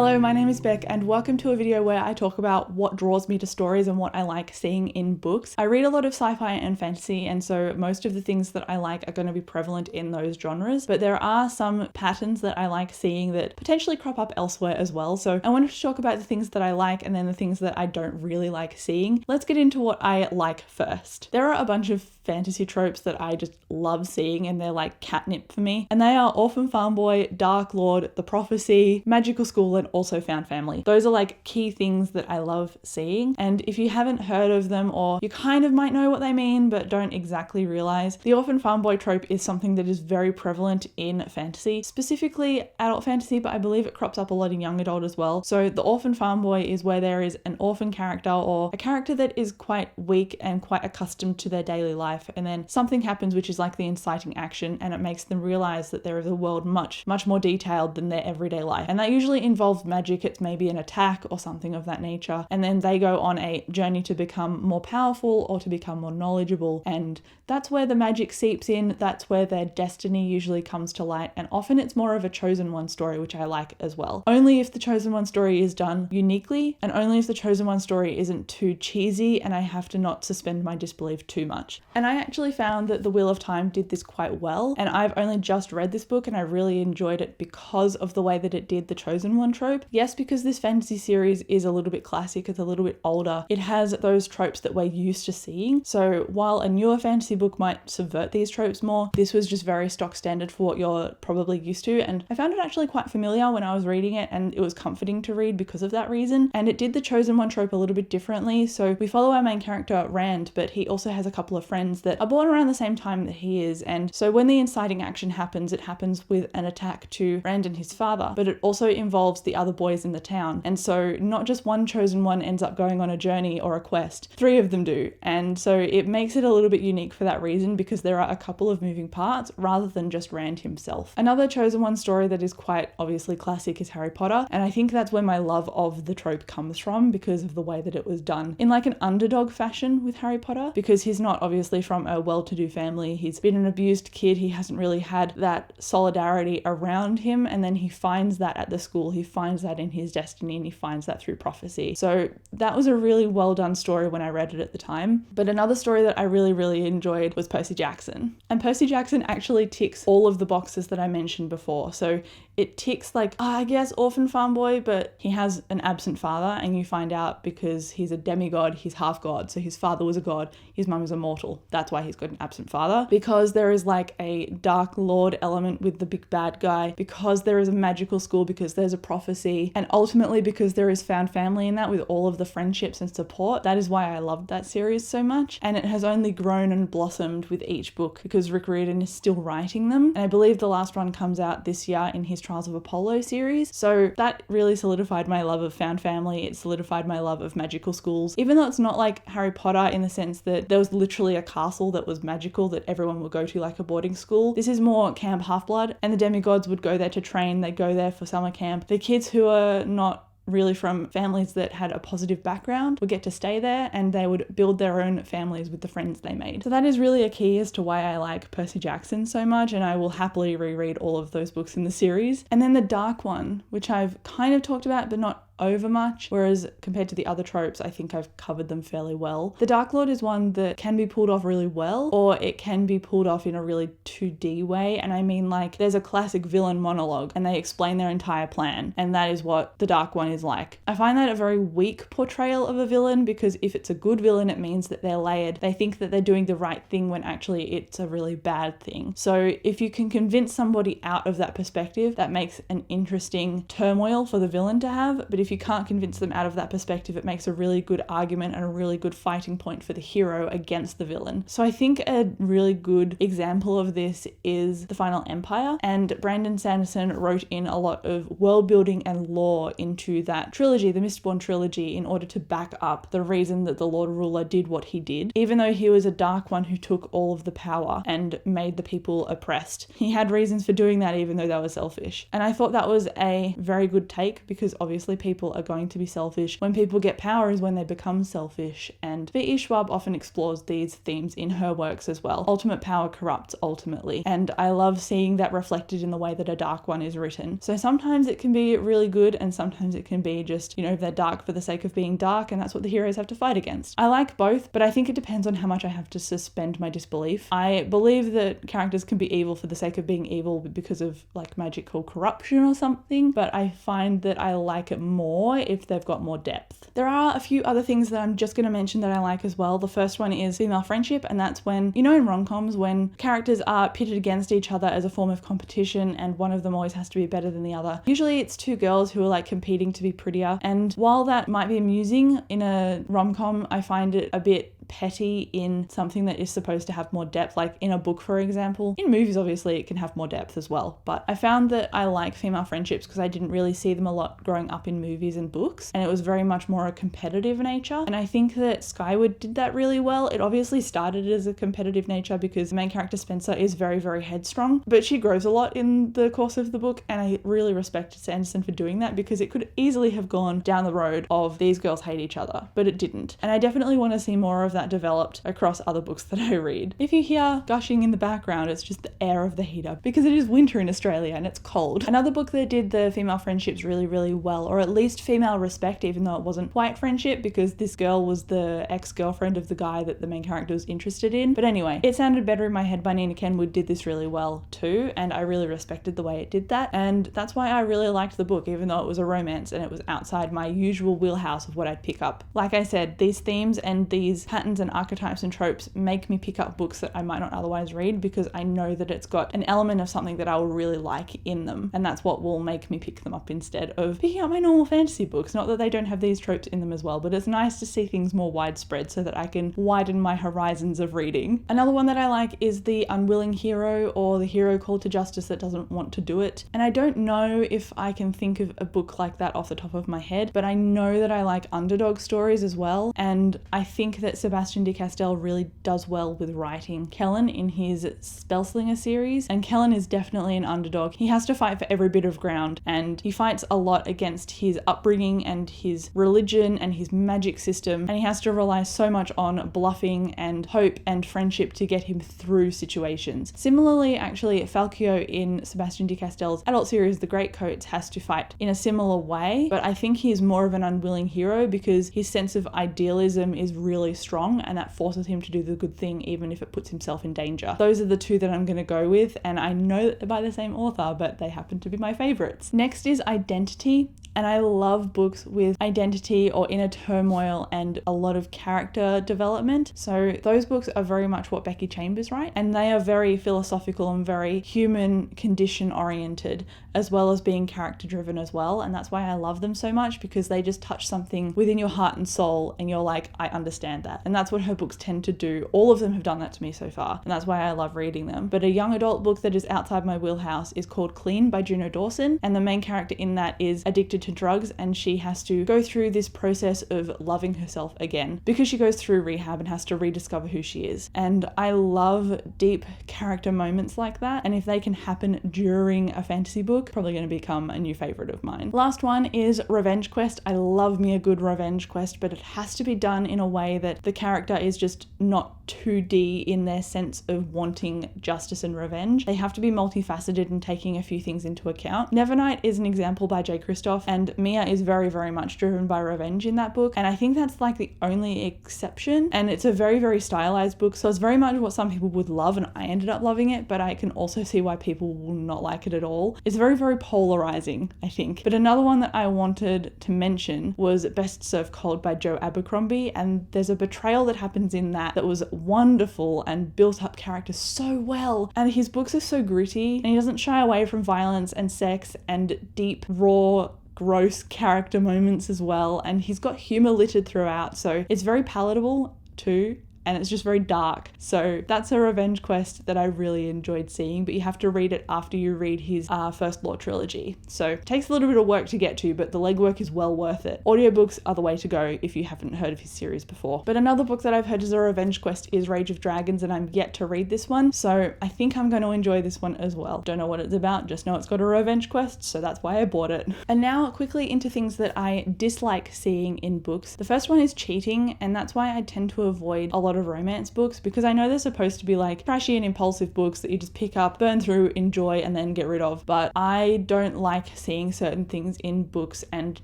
Hello, my name is Beck and welcome to a video where I talk about what draws me to stories and what I like seeing in books. I read a lot of sci-fi and fantasy, and so most of the things that I like are going to be prevalent in those genres, but there are some patterns that I like seeing that potentially crop up elsewhere as well. So I wanted to talk about the things that I like and then the things that I don't really like seeing. Let's get into what I like first. There are a bunch of fantasy tropes that I just love seeing and they're like catnip for me, and they are Orphan Farm Boy, Dark Lord, The Prophecy, Magical School, and also Found Family. Those are like key things that I love seeing, and if you haven't heard of them, or you kind of might know what they mean but don't exactly realize, the Orphan Farm Boy trope is something that is very prevalent in fantasy, specifically adult fantasy, but I believe it crops up a lot in young adult as well. So the Orphan Farm Boy is where there is an orphan character or a character that is quite weak and quite accustomed to their daily life, and then something happens which is like the inciting action, and it makes them realize that there is a world much more detailed than their everyday life, and that usually involves magic. It's maybe an attack or something of that nature, and then they go on a journey to become more powerful or to become more knowledgeable, and that's where the magic seeps in. That's where their destiny usually comes to light, and often it's more of a chosen one story, which I like as well. Only if the chosen one story is done uniquely, and only if the chosen one story isn't too cheesy and I have to not suspend my disbelief too much. And I actually found that The Wheel of Time did this quite well, and I've only just read this book and I really enjoyed it because of the way that it did the chosen one trope. Yes, because this fantasy series is a little bit classic, it's a little bit older, it has those tropes that we're used to seeing. So while a newer fantasy book might subvert these tropes more, this was just very stock standard for what you're probably used to, and I found it actually quite familiar when I was reading it, and it was comforting to read because of that reason. And it did the chosen one trope a little bit differently. So we follow our main character Rand, but he also has a couple of friends that are born around the same time that he is, and so when the inciting action happens, it happens with an attack to Rand and his father, but it also involves the other boys in the town, and so not just one chosen one ends up going on a journey or a quest, 3 of them do, and so it makes it a little bit unique for that reason, because there are a couple of moving parts rather than just Rand himself. Another chosen one story that is quite obviously classic is Harry Potter, and I think that's where my love of the trope comes from, because of the way that it was done in like an underdog fashion with Harry Potter, because he's not obviously from a well-to-do family, he's been an abused kid, he hasn't really had that solidarity around him, and then he finds that at the school, he finds that in his destiny, and he finds that through prophecy. So that was a really well done story when I read it at the time. But another story that I really enjoyed was Percy Jackson, and Percy Jackson actually ticks all of the boxes that I mentioned before. So it ticks like, I guess, Orphan Farm Boy, but he has an absent father, and you find out because he's a demigod, he's half god, so his father was a god, his mum was a mortal, that's why he's got an absent father. Because there is like a Dark Lord element with the big bad guy, because there is a magical school, because there's a prophecy, and ultimately because there is found family in that with all of the friendships and support. That is why I loved that series so much, and it has only grown and blossomed with each book because Rick Riordan is still writing them, and I believe the last one comes out this year in his Trials of Apollo series. So that really solidified my love of found family, it solidified my love of magical schools, even though it's not like Harry Potter in the sense that there was literally a castle that was magical that everyone would go to like a boarding school. This is more Camp Half-Blood, and the demigods would go there to train, they'd go there for summer camp. The kids who are not really from families that had a positive background would get to stay there, and they would build their own families with the friends they made. So that is really a key as to why I like Percy Jackson so much, and I will happily reread all of those books in the series. And then the dark one, which I've kind of talked about but not over much, whereas compared to the other tropes, I think I've covered them fairly well. The Dark Lord is one that can be pulled off really well, or it can be pulled off in a really 2D way, and I mean like there's a classic villain monologue and they explain their entire plan, and that is what the Dark One is like. I find that a very weak portrayal of a villain, because if it's a good villain, it means that they're layered. They think that they're doing the right thing when actually it's a really bad thing. So if you can convince somebody out of that perspective, that makes an interesting turmoil for the villain to have, but if you can't convince them out of that perspective, it makes a really good argument and a really good fighting point for the hero against the villain. So I think a really good example of this is The Final Empire, and Brandon Sanderson wrote in a lot of world building and lore into that trilogy, the Mistborn trilogy, in order to back up the reason that the Lord Ruler did what he did. Even though he was a dark one who took all of the power and made the people oppressed, he had reasons for doing that even though they were selfish. And I thought that was a very good take, because obviously people people are going to be selfish. When people get power is when they become selfish. And V.E. Schwab often explores these themes in her works as well. Ultimate power corrupts ultimately. And I love seeing that reflected in the way that a dark one is written. So sometimes it can be really good and sometimes it can be just, they're dark for the sake of being dark and that's what the heroes have to fight against. I like both, but I think it depends on how much I have to suspend my disbelief. I believe that characters can be evil for the sake of being evil because of like magical corruption or something, but I find that I like it more if they've got more depth. There are a few other things that I'm just going to mention that I like as well. The first one is female friendship, and that's when, in rom-coms, when characters are pitted against each other as a form of competition and one of them always has to be better than the other. Usually it's two girls who are like competing to be prettier, and while that might be amusing in a rom-com, I find it a bit petty in something that is supposed to have more depth, like in a book, for example. In movies, obviously, it can have more depth as well, but I found that I like female friendships because I didn't really see them a lot growing up in movies and books, and it was very much more a competitive nature, and I think that Skye Would did that really well. It obviously started as a competitive nature because the main character Spencer is very, very headstrong, but she grows a lot in the course of the book, and I really respect Sanderson for doing that because it could easily have gone down the road of these girls hate each other, but it didn't, and I definitely want to see more of that developed across other books that I read. If you hear gushing in the background, it's just the air of the heater because it is winter in Australia and it's cold. Another book that did the female friendships really, really well, or at least female respect, even though it wasn't quite friendship because this girl was the ex-girlfriend of the guy that the main character was interested in. But anyway, It Sounded Better in My Head by Nina Kenwood did this really well too, and I really respected the way it did that, and that's why I really liked the book, even though it was a romance and it was outside my usual wheelhouse of what I'd pick up. Like I said, these themes and these patterns and archetypes and tropes make me pick up books that I might not otherwise read because I know that it's got an element of something that I will really like in them, and that's what will make me pick them up instead of picking up my normal fantasy books. Not that they don't have these tropes in them as well, but it's nice to see things more widespread so that I can widen my horizons of reading. Another one that I like is the unwilling hero, or the hero called to justice that doesn't want to do it, and I don't know if I can think of a book like that off the top of my head, but I know that I like underdog stories as well, and I think that Sebastian de Castell really does well with writing Kellen in his Spellslinger series, and Kellen is definitely an underdog. He has to fight for every bit of ground, and he fights a lot against his upbringing and his religion and his magic system, and he has to rely so much on bluffing and hope and friendship to get him through situations. Similarly, actually, Falcio in Sebastian de Castell's adult series The Greatcoats has to fight in a similar way, but I think he is more of an unwilling hero because his sense of idealism is really strong, and that forces him to do the good thing even if it puts himself in danger. Those are the two that I'm going to go with, and I know that they're by the same author, but they happen to be my favorites. Next is Identity. And I love books with identity or inner turmoil and a lot of character development. So those books are very much what Becky Chambers writes, and they are very philosophical and very human condition oriented, as well as being character driven as well. And that's why I love them so much, because they just touch something within your heart and soul and you're like, I understand that. And that's what her books tend to do. All of them have done that to me so far, and that's why I love reading them. But a young adult book that is outside my wheelhouse is called Clean by Juno Dawson, and the main character in that is addicted to drugs, and she has to go through this process of loving herself again because she goes through rehab and has to rediscover who she is. And I love deep character moments like that, and if they can happen during a fantasy book, probably going to become a new favorite of mine. Last one is Revenge Quest. I love me a good revenge quest, but it has to be done in a way that the character is just not 2D in their sense of wanting justice and revenge. They have to be multifaceted and taking a few things into account. Nevernight is an example by J. Kristoff, and Mia is very, very much driven by revenge in that book, and I think that's like the only exception, and it's a very, very stylized book, so it's very much what some people would love, and I ended up loving it, but I can also see why people will not like it at all. It's very, very polarizing, I think. But another one that I wanted to mention was Best Served Cold by Joe Abercrombie, and there's a betrayal that happens in that was wonderful and built up characters so well, and his books are so gritty, and he doesn't shy away from violence and sex and deep, raw, gross character moments as well, and he's got humor littered throughout, so it's very palatable too. and it's just very dark. So that's a revenge quest that I really enjoyed seeing, but you have to read it after you read his First Law trilogy. So it takes a little bit of work to get to, but the legwork is well worth it. Audiobooks are the way to go if you haven't heard of his series before. But another book that I've heard is a revenge quest is Rage of Dragons, and I'm yet to read this one, so I think I'm going to enjoy this one as well. Don't know what it's about, just know it's got a revenge quest, so that's why I bought it. And now quickly into things that I dislike seeing in books. The first one is cheating, and that's why I tend to avoid a lot of romance books, because I know they're supposed to be like trashy and impulsive books that you just pick up, burn through, enjoy, and then get rid of. But I don't like seeing certain things in books, and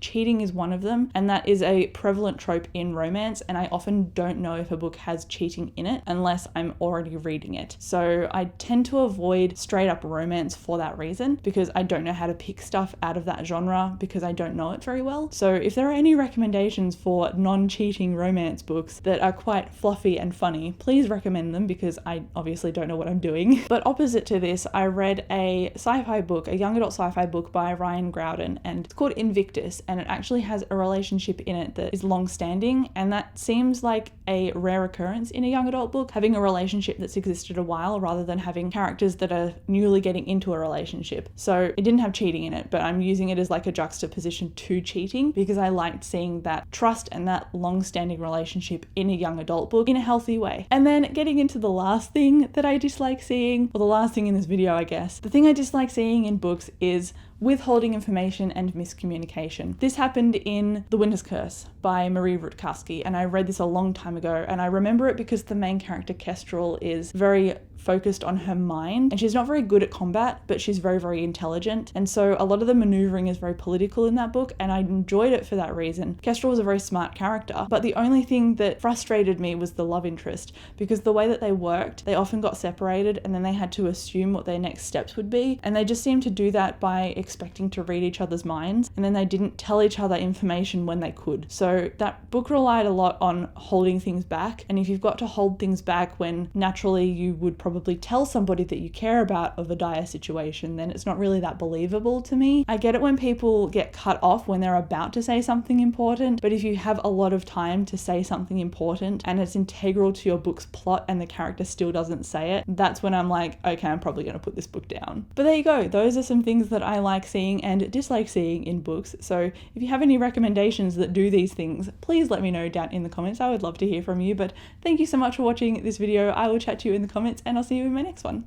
cheating is one of them, and that is a prevalent trope in romance, and I often don't know if a book has cheating in it unless I'm already reading it. So I tend to avoid straight up romance for that reason, because I don't know how to pick stuff out of that genre because I don't know it very well. So if there are any recommendations for non-cheating romance books that are quite fluffy and funny, please recommend them, because I obviously don't know what I'm doing. But opposite to this, I read a sci-fi book, a young adult sci-fi book by Ryan Groudon, and it's called Invictus, and it actually has a relationship in it that is long-standing, and that seems like a rare occurrence in a young adult book, having a relationship that's existed a while rather than having characters that are newly getting into a relationship. So it didn't have cheating in it, but I'm using it as like a juxtaposition to cheating because I liked seeing that trust and that long-standing relationship in a young adult book in a healthy way. And then getting into the last thing that I dislike seeing, or the last thing in this video, I guess. The thing I dislike seeing in books is withholding information and miscommunication. This happened in The Winter's Curse by Marie Rutkowski, and I read this a long time ago, and I remember it because the main character Kestrel is very focused on her mind, and she's not very good at combat, but she's very, very intelligent, and so a lot of the maneuvering is very political in that book, and I enjoyed it for that reason. Kestrel was a very smart character, but the only thing that frustrated me was the love interest, because the way that they worked, they often got separated and then they had to assume what their next steps would be, and they just seemed to do that by expecting to read each other's minds, and then they didn't tell each other information when they could. So that book relied a lot on holding things back, and if you've got to hold things back when naturally you would probably tell somebody that you care about of a dire situation, then it's not really that believable to me. I get it when people get cut off when they're about to say something important, but if you have a lot of time to say something important and it's integral to your book's plot and the character still doesn't say it, that's when I'm like, okay, I'm probably going to put this book down. But there you go. Those are some things that I like seeing and dislike seeing in books. So if you have any recommendations that do these things, please let me know down in the comments. I would love to hear from you. But thank you so much for watching this video. I will chat to you in the comments, and I'll see you in my next one.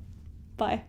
Bye.